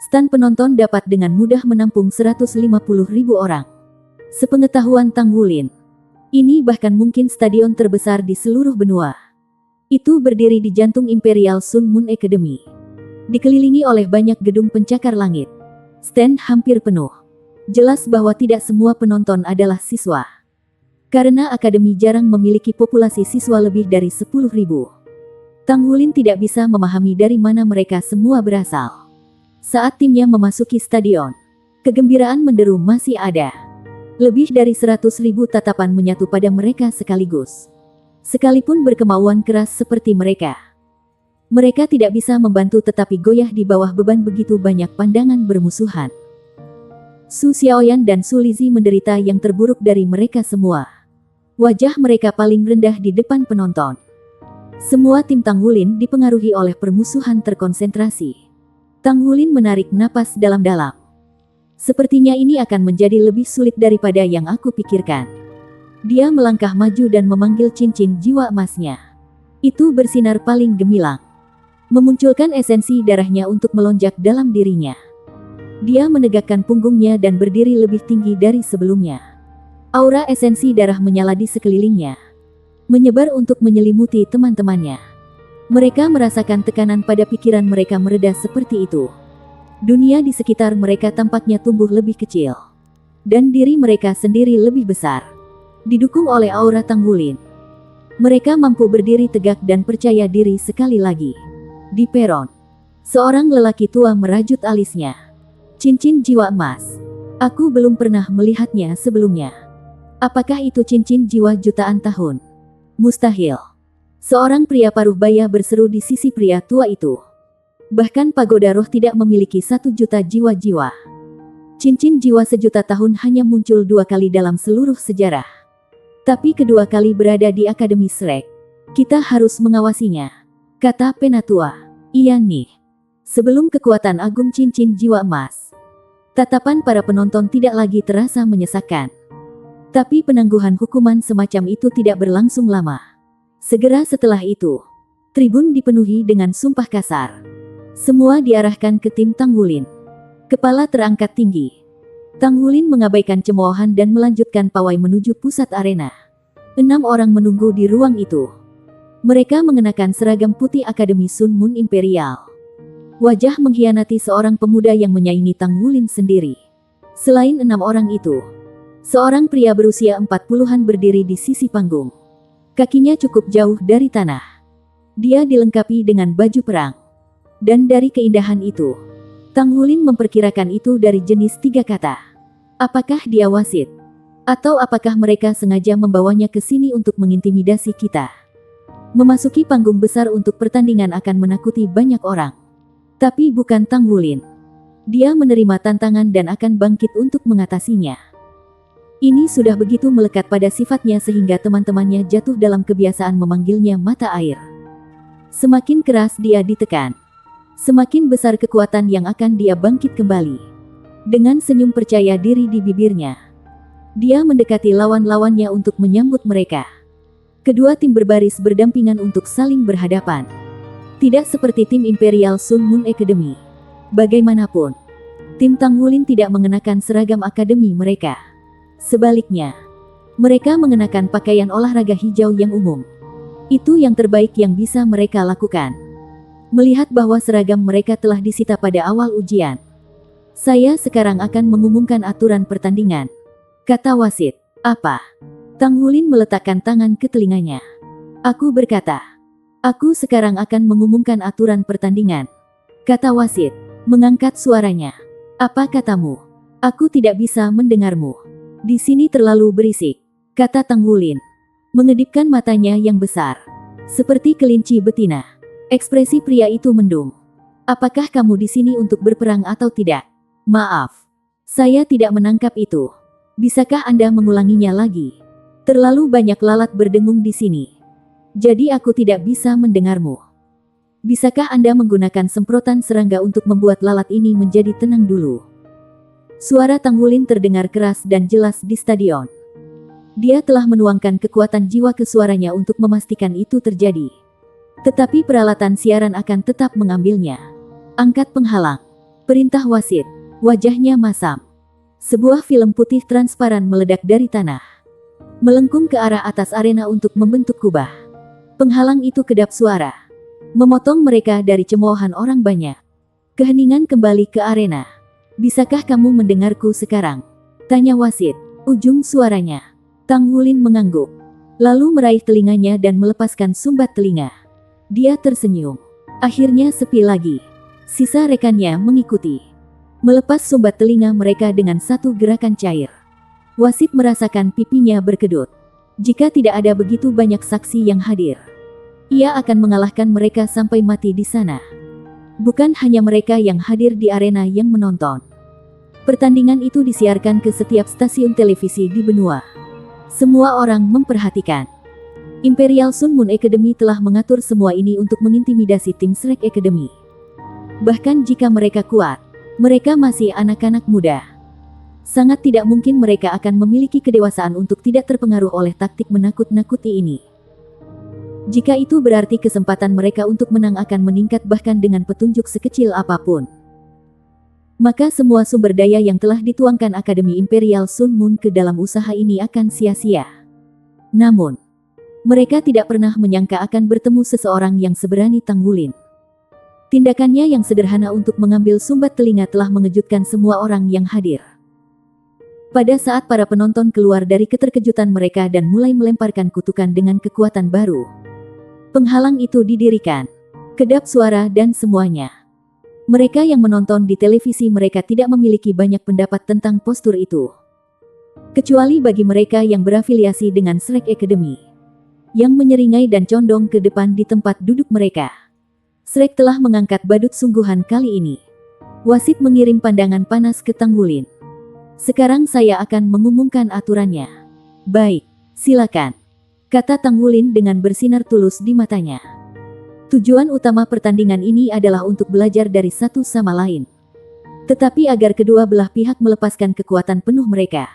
Stan penonton dapat dengan mudah menampung 150.000 orang. Sepengetahuan Tang Wulin, ini bahkan mungkin stadion terbesar di seluruh benua. Itu berdiri di jantung Imperial Sun Moon Academy. Dikelilingi oleh banyak gedung pencakar langit. Stand hampir penuh. Jelas bahwa tidak semua penonton adalah siswa. Karena akademi jarang memiliki populasi siswa lebih dari 10.000. Tang Wulin tidak bisa memahami dari mana mereka semua berasal. Saat timnya memasuki stadion, kegembiraan menderu masih ada. Lebih dari 100.000 tatapan menyatu pada mereka sekaligus. Sekalipun berkemauan keras seperti mereka, mereka tidak bisa membantu tetapi goyah di bawah beban begitu banyak pandangan bermusuhan. Su Xiaoyan dan Su Lizhi menderita yang terburuk dari mereka semua. Wajah mereka paling rendah di depan penonton. Semua tim Tang Wulin dipengaruhi oleh permusuhan terkonsentrasi. Tang Wulin menarik napas dalam-dalam. Sepertinya ini akan menjadi lebih sulit daripada yang aku pikirkan. Dia melangkah maju dan memanggil cincin jiwa emasnya. Itu bersinar paling gemilang, memunculkan esensi darahnya untuk melonjak dalam dirinya. Dia menegakkan punggungnya dan berdiri lebih tinggi dari sebelumnya. Aura esensi darah menyala di sekelilingnya, menyebar untuk menyelimuti teman-temannya. Mereka merasakan tekanan pada pikiran mereka mereda seperti itu. Dunia di sekitar mereka tampaknya tumbuh lebih kecil, dan diri mereka sendiri lebih besar. Didukung oleh aura Tang Wulin, mereka mampu berdiri tegak dan percaya diri sekali lagi. Di peron, seorang lelaki tua merajut alisnya. Cincin jiwa emas. Aku belum pernah melihatnya sebelumnya. Apakah itu cincin jiwa jutaan tahun? Mustahil. Seorang pria paruh baya berseru di sisi pria tua itu. Bahkan pagoda roh tidak memiliki 1 juta jiwa-jiwa. Cincin jiwa sejuta tahun hanya muncul 2 kali dalam seluruh sejarah. Tapi kedua kali berada di Akademi Shrek. Kita harus mengawasinya, kata penatua. Iya nih. Sebelum kekuatan agung cincin jiwa emas, tatapan para penonton tidak lagi terasa menyesakan. Tapi penangguhan hukuman semacam itu tidak berlangsung lama. Segera setelah itu, tribun dipenuhi dengan sumpah kasar. Semua diarahkan ke tim Tang Wulin. Kepala terangkat tinggi. Tang Wulin mengabaikan cemoohan dan melanjutkan pawai menuju pusat arena. 6 orang menunggu di ruang itu. Mereka mengenakan seragam putih Akademi Sun Moon Imperial. Wajah mengkhianati seorang pemuda yang menyaingi Tang Wulin sendiri. Selain 6 orang itu, seorang pria berusia 40-an berdiri di sisi panggung. Kakinya cukup jauh dari tanah. Dia dilengkapi dengan baju perang. Dan dari keindahan itu, Tang Wulin memperkirakan itu dari jenis 3 kata. Apakah dia wasit? Atau apakah mereka sengaja membawanya ke sini untuk mengintimidasi kita? Memasuki panggung besar untuk pertandingan akan menakuti banyak orang. Tapi bukan Tang Wulin. Dia menerima tantangan dan akan bangkit untuk mengatasinya. Ini sudah begitu melekat pada sifatnya sehingga teman-temannya jatuh dalam kebiasaan memanggilnya mata air. Semakin keras dia ditekan, semakin besar kekuatan yang akan dia bangkit kembali. Dengan senyum percaya diri di bibirnya, dia mendekati lawan-lawannya untuk menyambut mereka. Kedua tim berbaris berdampingan untuk saling berhadapan. Tidak seperti tim Imperial Sun Moon Academy. Bagaimanapun, tim Tang Wulin tidak mengenakan seragam akademi mereka. Sebaliknya, mereka mengenakan pakaian olahraga hijau yang umum. Itu yang terbaik yang bisa mereka lakukan. Melihat bahwa seragam mereka telah disita pada awal ujian, saya sekarang akan mengumumkan aturan pertandingan, kata wasit. Apa? Tang Wulin meletakkan tangan ke telinganya. Aku berkata, aku sekarang akan mengumumkan aturan pertandingan, kata wasit, mengangkat suaranya. Apa katamu? Aku tidak bisa mendengarmu. Di sini terlalu berisik, kata Tang Wulin, mengedipkan matanya yang besar, seperti kelinci betina. Ekspresi pria itu mendung. Apakah kamu di sini untuk berperang atau tidak? Maaf, saya tidak menangkap itu. Bisakah Anda mengulanginya lagi? Terlalu banyak lalat berdengung di sini. Jadi aku tidak bisa mendengarmu. Bisakah Anda menggunakan semprotan serangga untuk membuat lalat ini menjadi tenang dulu? Suara Tang Wulin terdengar keras dan jelas di stadion. Dia telah menuangkan kekuatan jiwa ke suaranya untuk memastikan itu terjadi. Tetapi peralatan siaran akan tetap mengambilnya. Angkat penghalang. Perintah wasit. Wajahnya masam. Sebuah film putih transparan meledak dari tanah. Melengkung ke arah atas arena untuk membentuk kubah. Penghalang itu kedap suara. Memotong mereka dari cemoohan orang banyak. Keheningan kembali ke arena. Bisakah kamu mendengarku sekarang? Tanya wasit. Ujung suaranya. Tang Wulin mengangguk. Lalu meraih telinganya dan melepaskan sumbat telinga. Dia tersenyum. Akhirnya sepi lagi. Sisa rekannya mengikuti. Melepas sumbat telinga mereka dengan satu gerakan cair. Wasit merasakan pipinya berkedut. Jika tidak ada begitu banyak saksi yang hadir, ia akan mengalahkan mereka sampai mati di sana. Bukan hanya mereka yang hadir di arena yang menonton. Pertandingan itu disiarkan ke setiap stasiun televisi di benua. Semua orang memperhatikan. Imperial Sun Moon Academy telah mengatur semua ini untuk mengintimidasi tim Shrek Academy. Bahkan jika mereka kuat, mereka masih anak-anak muda. Sangat tidak mungkin mereka akan memiliki kedewasaan untuk tidak terpengaruh oleh taktik menakut-nakuti ini. Jika itu berarti kesempatan mereka untuk menang akan meningkat bahkan dengan petunjuk sekecil apapun. Maka semua sumber daya yang telah dituangkan Akademi Imperial Sun Moon ke dalam usaha ini akan sia-sia. Namun, mereka tidak pernah menyangka akan bertemu seseorang yang seberani Tang Wulin. Tindakannya yang sederhana untuk mengambil sumbat telinga telah mengejutkan semua orang yang hadir. Pada saat para penonton keluar dari keterkejutan mereka dan mulai melemparkan kutukan dengan kekuatan baru, penghalang itu didirikan. Kedap suara dan semuanya. Mereka yang menonton di televisi mereka tidak memiliki banyak pendapat tentang postur itu. Kecuali bagi mereka yang berafiliasi dengan Shrek Academy, yang menyeringai dan condong ke depan di tempat duduk mereka. Shrek telah mengangkat badut sungguhan kali ini. Wasit mengirim pandangan panas ke Tang Wulin. Sekarang saya akan mengumumkan aturannya. Baik, silakan, kata Tang Wulin dengan bersinar tulus di matanya. Tujuan utama pertandingan ini adalah untuk belajar dari satu sama lain. Tetapi agar kedua belah pihak melepaskan kekuatan penuh mereka.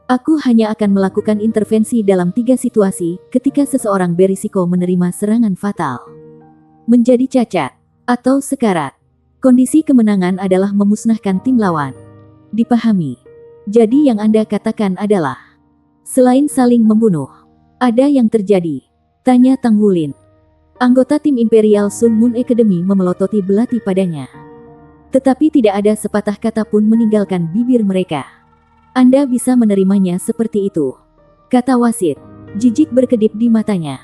Aku hanya akan melakukan intervensi dalam 3 situasi ketika seseorang berisiko menerima serangan fatal. Menjadi cacat, atau sekarat. Kondisi kemenangan adalah memusnahkan tim lawan. Dipahami. Jadi yang Anda katakan adalah, selain saling membunuh, ada yang terjadi? Tanya Tang Wulin. Anggota tim Imperial Sun Moon Academy memelototi belati padanya. Tetapi tidak ada sepatah kata pun meninggalkan bibir mereka. Anda bisa menerimanya seperti itu, kata wasit. Jijik berkedip di matanya.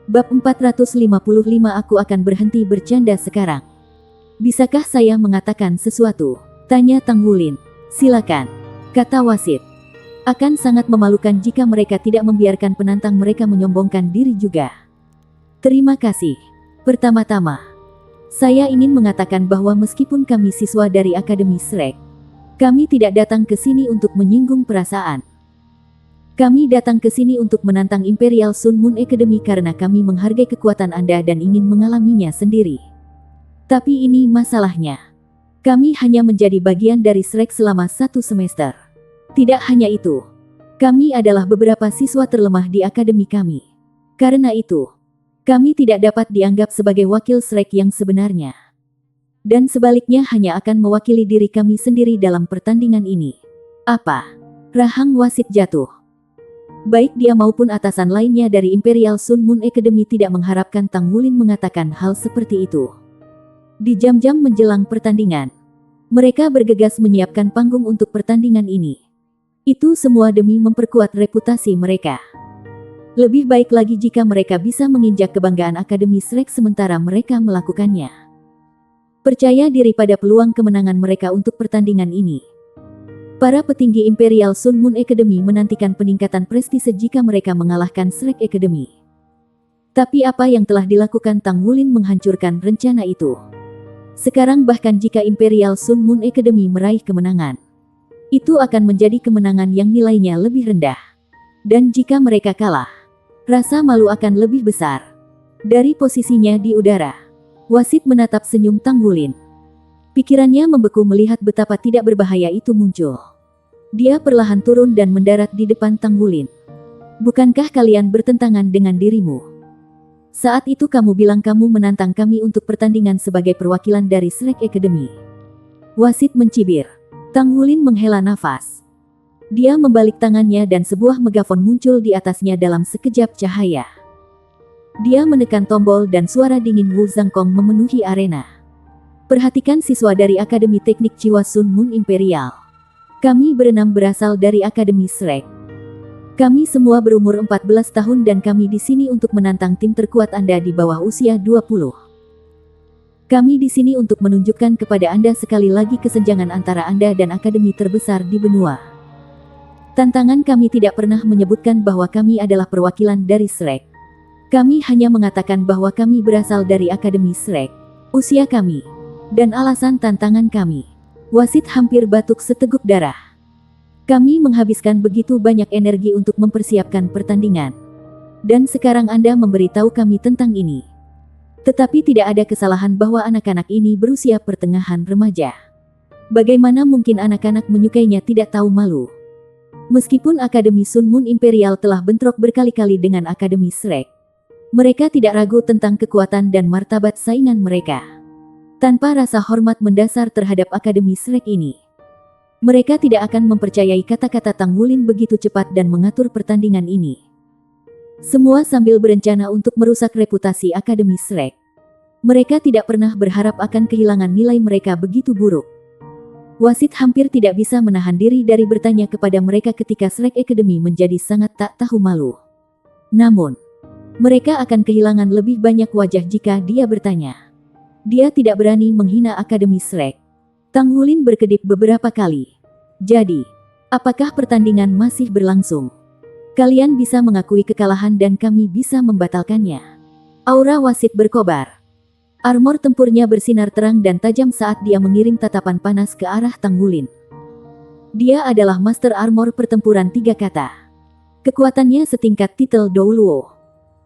Bab 455 aku akan berhenti bercanda sekarang. Bisakah saya mengatakan sesuatu? Tanya Tang Wulin. Silakan, kata wasit. Akan sangat memalukan jika mereka tidak membiarkan penantang mereka menyombongkan diri juga. Terima kasih. Pertama-tama, saya ingin mengatakan bahwa meskipun kami siswa dari Akademi Shrek, kami tidak datang ke sini untuk menyinggung perasaan. Kami datang ke sini untuk menantang Imperial Sun Moon Academy karena kami menghargai kekuatan Anda dan ingin mengalaminya sendiri. Tapi ini masalahnya. Kami hanya menjadi bagian dari Shrek selama 1 semester. Tidak hanya itu, kami adalah beberapa siswa terlemah di akademi kami. Karena itu, kami tidak dapat dianggap sebagai wakil Shrek yang sebenarnya. Dan sebaliknya hanya akan mewakili diri kami sendiri dalam pertandingan ini. Apa? Rahang wasit jatuh. Baik dia maupun atasan lainnya dari Imperial Sun Moon Academy tidak mengharapkan Tang Wulin mengatakan hal seperti itu. Di jam-jam menjelang pertandingan, mereka bergegas menyiapkan panggung untuk pertandingan ini. Itu semua demi memperkuat reputasi mereka. Lebih baik lagi jika mereka bisa menginjak kebanggaan Akademi Shrek sementara mereka melakukannya. Percaya diri pada peluang kemenangan mereka untuk pertandingan ini. Para petinggi Imperial Sun Moon Academy menantikan peningkatan prestise jika mereka mengalahkan Shrek Academy. Tapi apa yang telah dilakukan Tang Wulin menghancurkan rencana itu. Sekarang bahkan jika Imperial Sun Moon Academy meraih kemenangan, itu akan menjadi kemenangan yang nilainya lebih rendah. Dan jika mereka kalah, rasa malu akan lebih besar. Dari posisinya di udara, wasit menatap senyum Tang Wulin. Pikirannya membeku melihat betapa tidak berbahaya itu muncul. Dia perlahan turun dan mendarat di depan Tang Wulin. Bukankah kalian bertentangan dengan dirimu? Saat itu kamu bilang kamu menantang kami untuk pertandingan sebagai perwakilan dari Shrek Academy. Wasit mencibir. Tang Wulin menghela nafas. Dia membalik tangannya dan sebuah megafon muncul di atasnya dalam sekejap cahaya. Dia menekan tombol dan suara dingin Wu Zhangkong memenuhi arena. Perhatikan siswa dari Akademi Teknik Jiwa Sun Moon Imperial. Kami berenam berasal dari Akademi Shrek. Kami semua berumur 14 tahun dan kami di sini untuk menantang tim terkuat Anda di bawah usia 20. Kami di sini untuk menunjukkan kepada Anda sekali lagi kesenjangan antara Anda dan akademi terbesar di benua. Tantangan kami tidak pernah menyebutkan bahwa kami adalah perwakilan dari Shrek. Kami hanya mengatakan bahwa kami berasal dari Akademi Shrek, usia kami, dan alasan tantangan kami. Wasit hampir batuk seteguk darah. Kami menghabiskan begitu banyak energi untuk mempersiapkan pertandingan. Dan sekarang Anda memberitahu kami tentang ini. Tetapi tidak ada kesalahan bahwa anak-anak ini berusia pertengahan remaja. Bagaimana mungkin anak-anak menyukainya tidak tahu malu? Meskipun Akademi Sun Moon Imperial telah bentrok berkali-kali dengan Akademi Shrek, mereka tidak ragu tentang kekuatan dan martabat saingan mereka. Tanpa rasa hormat mendasar terhadap Akademi Shrek ini, mereka tidak akan mempercayai kata-kata Tang Wulin begitu cepat dan mengatur pertandingan ini. Semua sambil berencana untuk merusak reputasi Akademi Shrek. Mereka tidak pernah berharap akan kehilangan nilai mereka begitu buruk. Wasit hampir tidak bisa menahan diri dari bertanya kepada mereka ketika Shrek Academy menjadi sangat tak tahu malu. Namun, mereka akan kehilangan lebih banyak wajah jika dia bertanya. Dia tidak berani menghina Akademi Shrek. Tang Wulin berkedip beberapa kali. Jadi, apakah pertandingan masih berlangsung? Kalian bisa mengakui kekalahan dan kami bisa membatalkannya. Aura wasit berkobar. Armor tempurnya bersinar terang dan tajam saat dia mengirim tatapan panas ke arah Tang Wulin. Dia adalah Master Armor pertempuran 3 kata. Kekuatannya setingkat titel Douluo.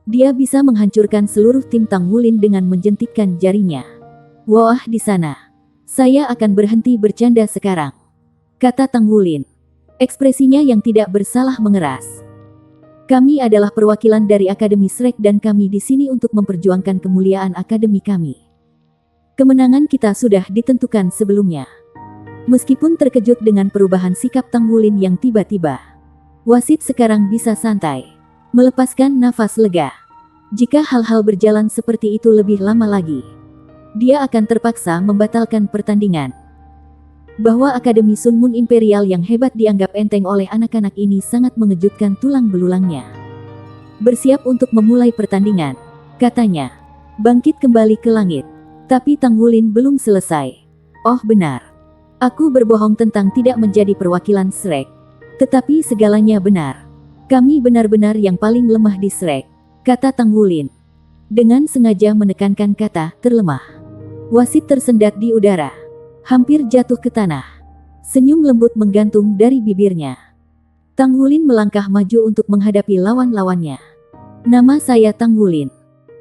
Dia bisa menghancurkan seluruh tim Tang Wulin dengan menjentikkan jarinya. Wah, di sana. Saya akan berhenti bercanda sekarang, kata Tang Wulin. Ekspresinya yang tidak bersalah mengeras. Kami adalah perwakilan dari Akademi Shrek dan kami di sini untuk memperjuangkan kemuliaan akademi kami. Kemenangan kita sudah ditentukan sebelumnya. Meskipun terkejut dengan perubahan sikap Tang Wulin yang tiba-tiba, wasit sekarang bisa santai, melepaskan nafas lega. Jika hal-hal berjalan seperti itu lebih lama lagi, dia akan terpaksa membatalkan pertandingan. Bahwa Akademi Sun Moon Imperial yang hebat dianggap enteng oleh anak-anak ini sangat mengejutkan tulang belulangnya. Bersiap untuk memulai pertandingan, katanya. Bangkit kembali ke langit. Tapi Tang Wulin belum selesai. Oh benar. Aku berbohong tentang tidak menjadi perwakilan Shrek. Tetapi segalanya benar. Kami benar-benar yang paling lemah di Shrek, kata Tang Wulin. Dengan sengaja menekankan kata terlemah. Wasit tersendat di udara. Hampir jatuh ke tanah. Senyum lembut menggantung dari bibirnya. Tang Wulin melangkah maju untuk menghadapi lawan-lawannya. Nama saya Tang Wulin.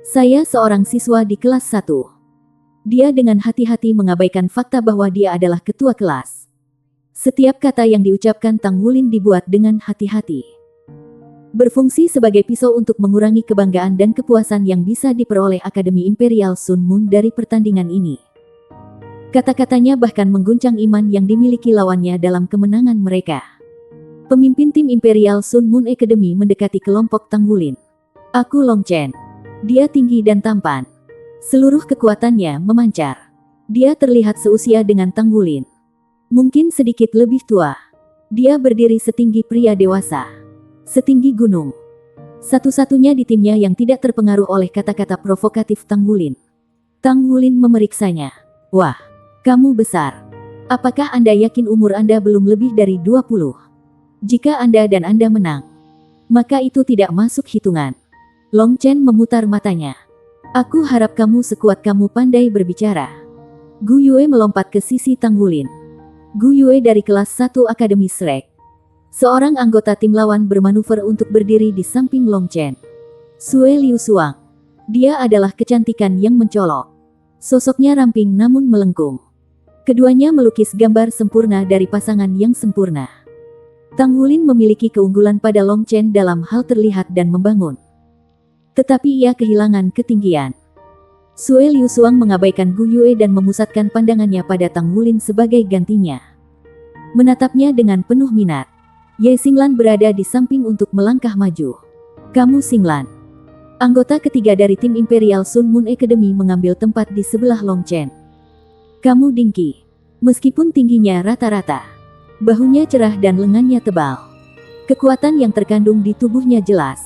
Saya seorang siswa di kelas 1. Dia dengan hati-hati mengabaikan fakta bahwa dia adalah ketua kelas. Setiap kata yang diucapkan Tang Wulin dibuat dengan hati-hati. Berfungsi sebagai pisau untuk mengurangi kebanggaan dan kepuasan yang bisa diperoleh Akademi Imperial Sun Moon dari pertandingan ini. Kata-katanya bahkan mengguncang iman yang dimiliki lawannya dalam kemenangan mereka. Pemimpin tim Imperial Sun Moon Academy mendekati kelompok Tang Wulin. Aku Long Chen. Dia tinggi dan tampan. Seluruh kekuatannya memancar. Dia terlihat seusia dengan Tang Wulin. Mungkin sedikit lebih tua. Dia berdiri setinggi pria dewasa. Setinggi gunung. Satu-satunya di timnya yang tidak terpengaruh oleh kata-kata provokatif Tang Wulin. Tang Wulin memeriksanya. Wah. Kamu besar. Apakah Anda yakin umur Anda belum lebih dari 20? Jika Anda dan Anda menang, maka itu tidak masuk hitungan. Long Chen memutar matanya. Aku harap kamu sekuat kamu pandai berbicara. Gu Yue melompat ke sisi Tang Wulin. Gu Yue dari kelas 1 Akademi Shrek. Seorang anggota tim lawan bermanuver untuk berdiri di samping Long Chen. Sue Liu Suang. Dia adalah kecantikan yang mencolok. Sosoknya ramping namun melengkung. Keduanya melukis gambar sempurna dari pasangan yang sempurna. Tang Wulin memiliki keunggulan pada Long Chen dalam hal terlihat dan membangun. Tetapi ia kehilangan ketinggian. Sue Liu Suang mengabaikan Gu Yue dan memusatkan pandangannya pada Tang Wulin sebagai gantinya. Menatapnya dengan penuh minat. Ye Xinglan berada di samping untuk melangkah maju. Kamu Xinglan. Anggota ketiga dari tim Imperial Sun Moon Academy mengambil tempat di sebelah Long Chen. Kamu Dingqi. Meskipun tingginya rata-rata, bahunya cerah dan lengannya tebal. Kekuatan yang terkandung di tubuhnya jelas.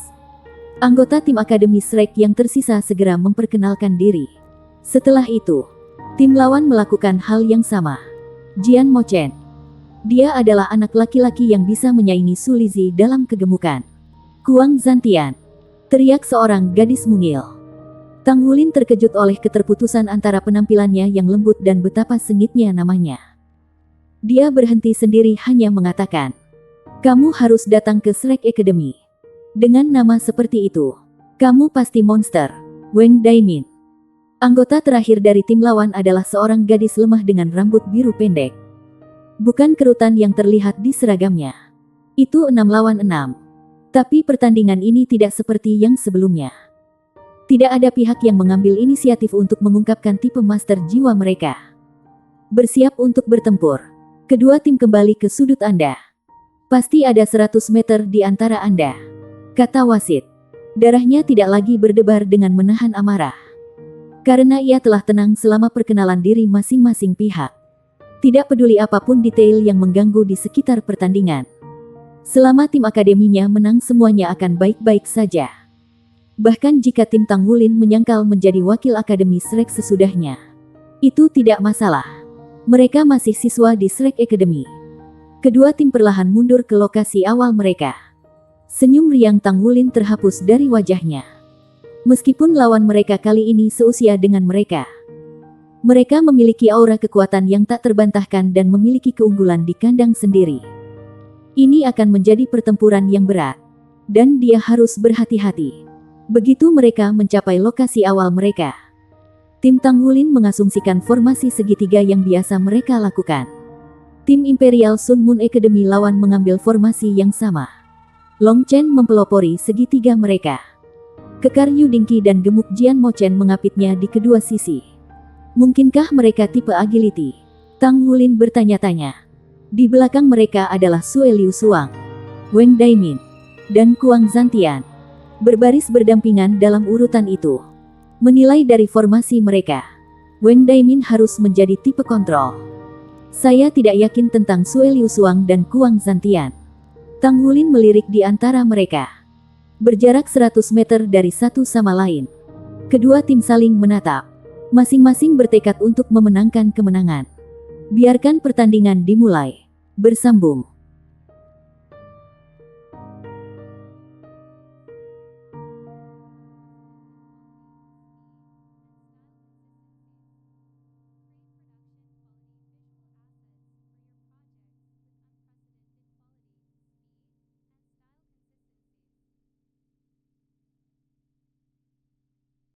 Anggota tim Akademi Shrek yang tersisa segera memperkenalkan diri. Setelah itu, tim lawan melakukan hal yang sama. Jian Mo Chen. Dia adalah anak laki-laki yang bisa menyaingi Su Lizhi dalam kegemukan. Kuang Zantian. Teriak seorang gadis mungil. Tang Wulin terkejut oleh keterputusan antara penampilannya yang lembut dan betapa sengitnya namanya. Dia berhenti sendiri hanya mengatakan, "Kamu harus datang ke Shrek Academy. Dengan nama seperti itu, kamu pasti monster." Wang Daimin. Anggota terakhir dari tim lawan adalah seorang gadis lemah dengan rambut biru pendek. Bukan kerutan yang terlihat di seragamnya. Itu 6 lawan 6. Tapi pertandingan ini tidak seperti yang sebelumnya. Tidak ada pihak yang mengambil inisiatif untuk mengungkapkan tipe master jiwa mereka. Bersiap untuk bertempur. Kedua tim kembali ke sudut Anda. Pasti ada 100 meter di antara Anda, kata wasit. Darahnya tidak lagi berdebar dengan menahan amarah. Karena ia telah tenang selama perkenalan diri masing-masing pihak. Tidak peduli apapun detail yang mengganggu di sekitar pertandingan. Selama tim akademinya menang semuanya akan baik-baik saja. Bahkan jika tim Tang Wulin menyangkal menjadi wakil akademi Shrek sesudahnya, itu tidak masalah. Mereka masih siswa di Shrek Academy. Kedua tim perlahan mundur ke lokasi awal mereka. Senyum riang Tang Wulin terhapus dari wajahnya. Meskipun lawan mereka kali ini seusia dengan mereka, mereka memiliki aura kekuatan yang tak terbantahkan dan memiliki keunggulan di kandang sendiri. Ini akan menjadi pertempuran yang berat, dan dia harus berhati-hati. Begitu mereka mencapai lokasi awal mereka, tim Tang Wulin mengasumsikan formasi segitiga yang biasa mereka lakukan. Tim Imperial Sun Moon Academy lawan mengambil formasi yang sama. Long Chen mempelopori segitiga mereka. Kekar Yu Dingqi dan gemuk Jian Mo Chen mengapitnya di kedua sisi. Mungkinkah mereka tipe agility? Tang Wulin bertanya-tanya. Di belakang mereka adalah Sue Liu Suang, Wang Daimin, dan Kuang Zantian. Berbaris berdampingan dalam urutan itu. Menilai dari formasi mereka, Wang Daimin harus menjadi tipe kontrol. Saya tidak yakin tentang Sue Liu Suang dan Kuang Zantian. Tang Wulin melirik di antara mereka. Berjarak 100 meter dari satu sama lain. Kedua tim saling menatap. Masing-masing bertekad untuk memenangkan kemenangan. Biarkan pertandingan dimulai. Bersambung.